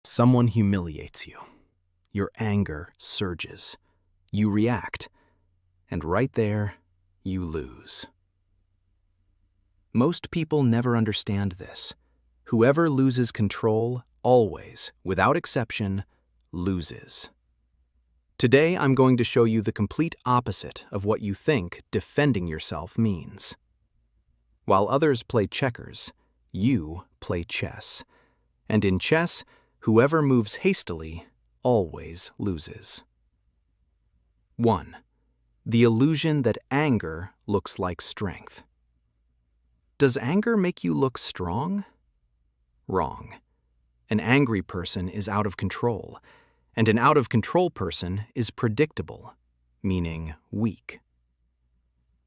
Someone humiliates you. Your anger surges. You react. And right there, you lose. Most people never understand this. Whoever loses control always, without exception, loses. Today, I'm going to show you the complete opposite of what you think defending yourself means. While others play checkers, you play chess. And in chess, whoever moves hastily always loses. 1. The illusion that anger looks like strength. Does anger make you look strong? Wrong. An angry person is out of control, and an out-of-control person is predictable, meaning weak.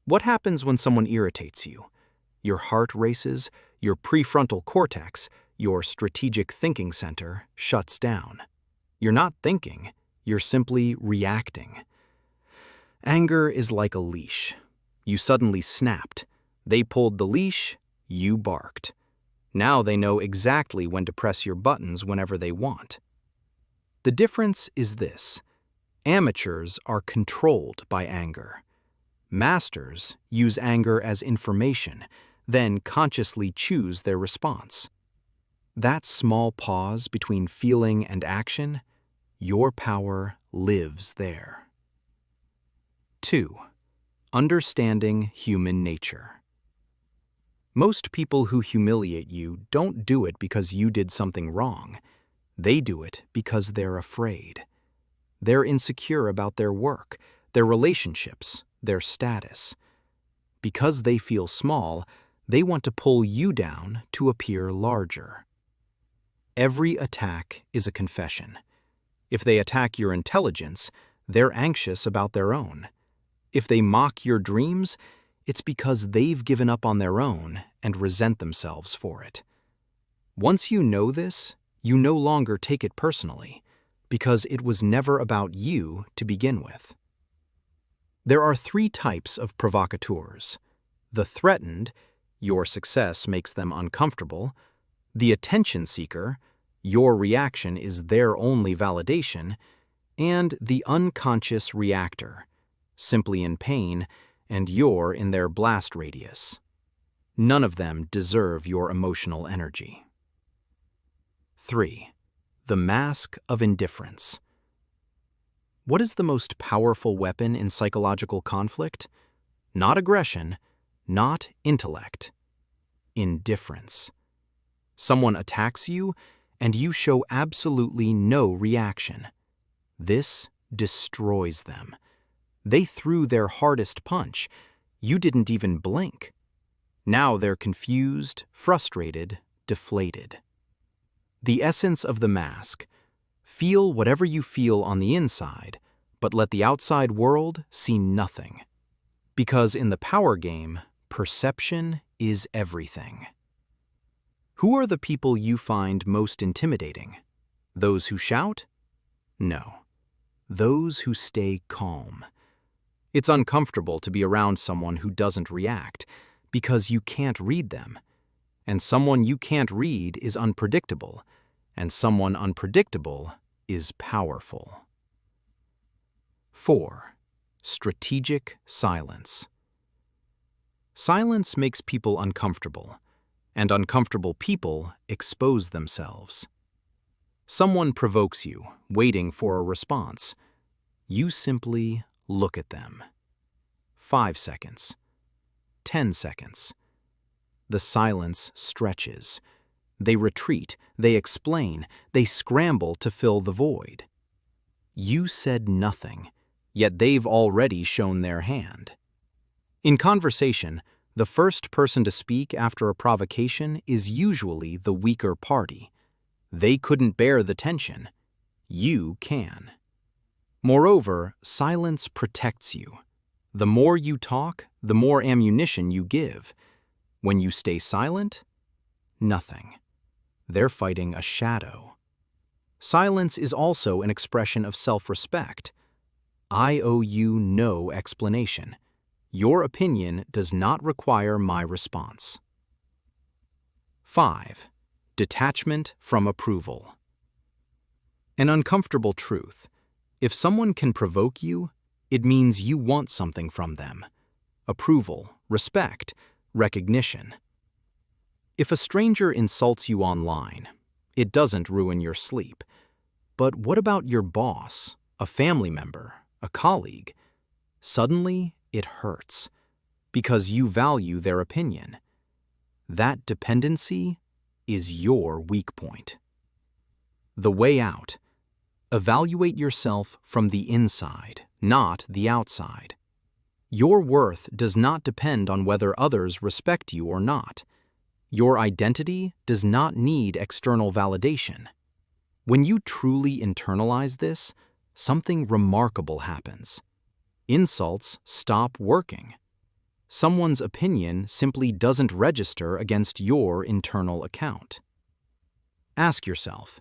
What happens when someone irritates you? Your heart races, your prefrontal cortex, your strategic thinking center, shuts down. You're not thinking, you're simply reacting. Anger is like a leash. You suddenly snapped. They pulled the leash, you barked. Now they know exactly when to press your buttons whenever they want. The difference is this: amateurs are controlled by anger. Masters use anger as information, then consciously choose their response. That small pause between feeling and action, your power lives there. 2. Understanding human nature. Most people who humiliate you don't do it because you did something wrong. They do it because they're afraid. They're insecure about their work, their relationships, their status. Because they feel small, they want to pull you down to appear larger. Every attack is a confession. If they attack your intelligence, they're anxious about their own. If they mock your dreams, it's because they've given up on their own and resent themselves for it. Once you know this, you no longer take it personally, because it was never about you to begin with. There are 3 types of provocateurs: the threatened, your success makes them uncomfortable; the attention seeker, your reaction is their only validation; and the unconscious reactor, simply in pain, and you're in their blast radius. None of them deserve your emotional energy. 3. The mask of indifference. What is the most powerful weapon in psychological conflict? Not aggression, not intellect. Indifference. Someone attacks you, and you show absolutely no reaction. This destroys them. They threw their hardest punch. You didn't even blink. Now they're confused, frustrated, deflated. The essence of the mask: feel whatever you feel on the inside, but let the outside world see nothing. Because in the power game, perception is everything. Who are the people you find most intimidating? Those who shout? No. Those who stay calm. It's uncomfortable to be around someone who doesn't react, because you can't read them. And someone you can't read is unpredictable, and someone unpredictable is powerful. 4. Strategic silence. Silence makes people uncomfortable, and uncomfortable people expose themselves. Someone provokes you, waiting for a response. You simply look at them. 5 seconds. 10 seconds. The silence stretches. They retreat, they explain, they scramble to fill the void. You said nothing, yet they've already shown their hand. In conversation, the first person to speak after a provocation is usually the weaker party. They couldn't bear the tension. You can. Moreover, silence protects you. The more you talk, the more ammunition you give. When you stay silent, nothing. They're fighting a shadow. Silence is also an expression of self-respect. I owe you no explanation. Your opinion does not require my response. 5. Detachment from approval. An uncomfortable truth. If someone can provoke you, it means you want something from them. Approval, respect, recognition. If a stranger insults you online, it doesn't ruin your sleep. But what about your boss, a family member, a colleague? Suddenly, it hurts because you value their opinion. That dependency is your weak point. The way out. Evaluate yourself from the inside, not the outside. Your worth does not depend on whether others respect you or not. Your identity does not need external validation. When you truly internalize this, something remarkable happens. Insults stop working. Someone's opinion simply doesn't register against your internal account. Ask yourself,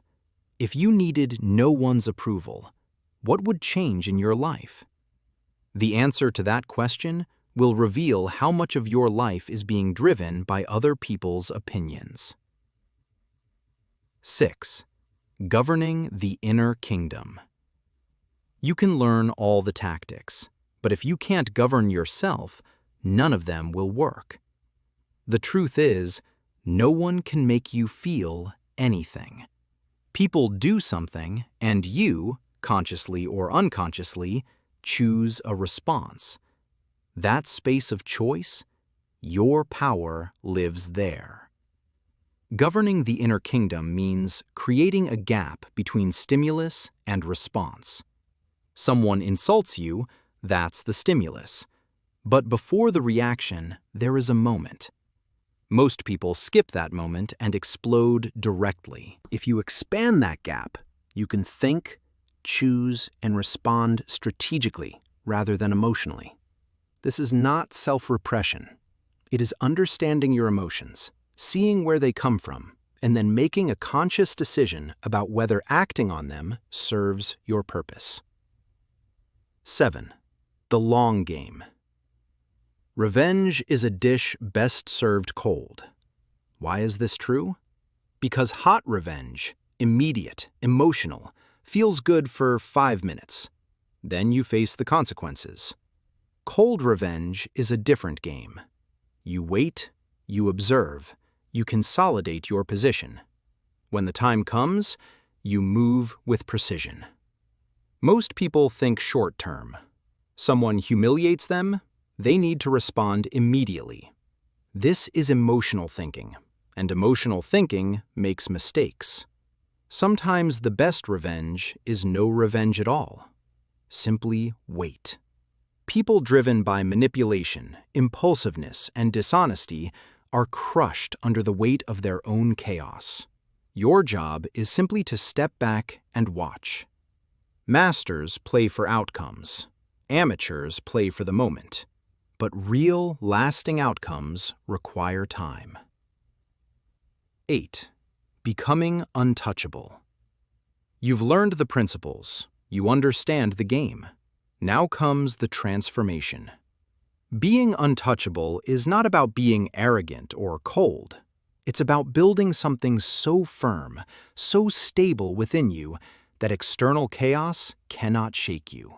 if you needed no one's approval, what would change in your life? The answer to that question will reveal how much of your life is being driven by other people's opinions. 6. Governing the inner kingdom. You can learn all the tactics, but if you can't govern yourself, none of them will work. The truth is, no one can make you feel anything. People do something, and you, consciously or unconsciously, choose a response. That space of choice, your power lives there. Governing the inner kingdom means creating a gap between stimulus and response. Someone insults you, that's the stimulus. But before the reaction, there is a moment. Most people skip that moment and explode directly. If you expand that gap, you can think, choose, and respond strategically rather than emotionally. This is not self-repression. It is understanding your emotions, seeing where they come from, and then making a conscious decision about whether acting on them serves your purpose. 7. The long game. Revenge is a dish best served cold. Why is this true? Because hot revenge, immediate, emotional, feels good for 5 minutes. Then you face the consequences. Cold revenge is a different game. You wait, you observe, you consolidate your position. When the time comes, you move with precision. Most people think short term. Someone humiliates them, they need to respond immediately. This is emotional thinking, and emotional thinking makes mistakes. Sometimes the best revenge is no revenge at all. Simply wait. People driven by manipulation, impulsiveness, and dishonesty are crushed under the weight of their own chaos. Your job is simply to step back and watch. Masters play for outcomes. Amateurs play for the moment. But real, lasting outcomes require time. 8. Becoming untouchable. You've learned the principles. You understand the game. Now comes the transformation. Being untouchable is not about being arrogant or cold. It's about building something so firm, so stable within you, that external chaos cannot shake you.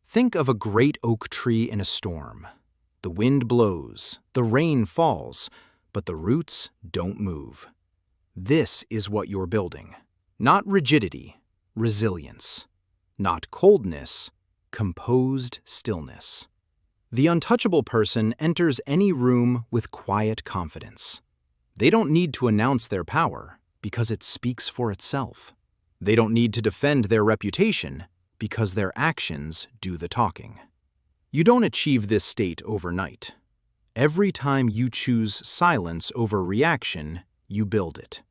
Think of a great oak tree in a storm. The wind blows, the rain falls, but the roots don't move. This is what you're building. Not rigidity, resilience. Not coldness, composed stillness. The untouchable person enters any room with quiet confidence. They don't need to announce their power because it speaks for itself. They don't need to defend their reputation because their actions do the talking. You don't achieve this state overnight. Every time you choose silence over reaction, you build it.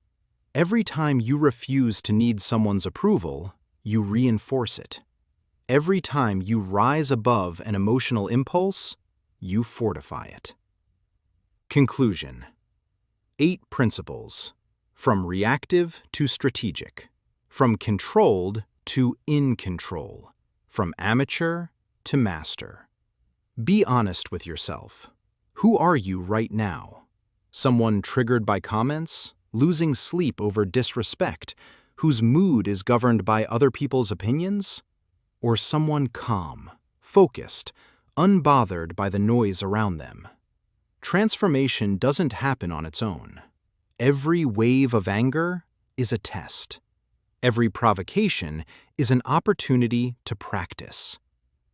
Every time you refuse to need someone's approval, you reinforce it. Every time you rise above an emotional impulse, you fortify it. Conclusion. 8 principles. From reactive to strategic. From controlled to in control. From amateur to master. Be honest with yourself. Who are you right now? Someone triggered by comments, losing sleep over disrespect, whose mood is governed by other people's opinions? Or someone calm, focused, unbothered by the noise around them? Transformation doesn't happen on its own. Every wave of anger is a test. Every provocation is an opportunity to practice.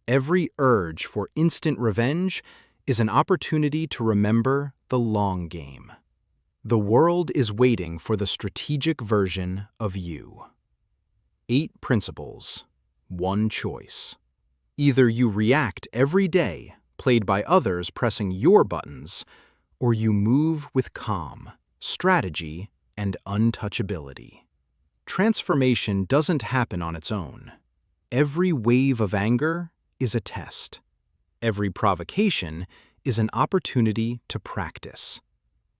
Every urge for instant revenge is an opportunity to remember the long game. The world is waiting for the strategic version of you. 8 principles, 1 choice. Either you react every day, played by others pressing your buttons, or you move with calm, strategy, and untouchability. Transformation doesn't happen on its own. Every wave of anger is a test. Every provocation is an opportunity to practice.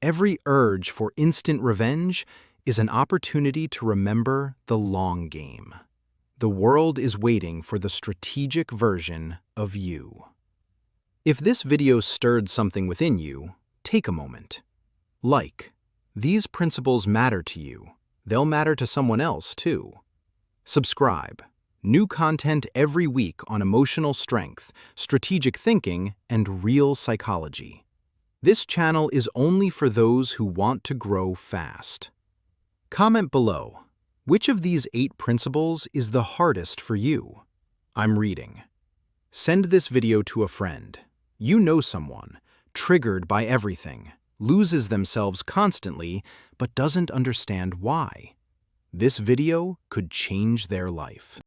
Every urge for instant revenge is an opportunity to remember the long game. The world is waiting for the strategic version of you. If this video stirred something within you, take a moment. These principles matter to you. They'll matter to someone else too. Subscribe. New content every week on emotional strength, strategic thinking, and real psychology. This channel is only for those who want to grow fast. Comment below, which of these 8 principles is the hardest for you? I'm reading. Send this video to a friend. You know someone, triggered by everything, loses themselves constantly, but doesn't understand why. This video could change their life.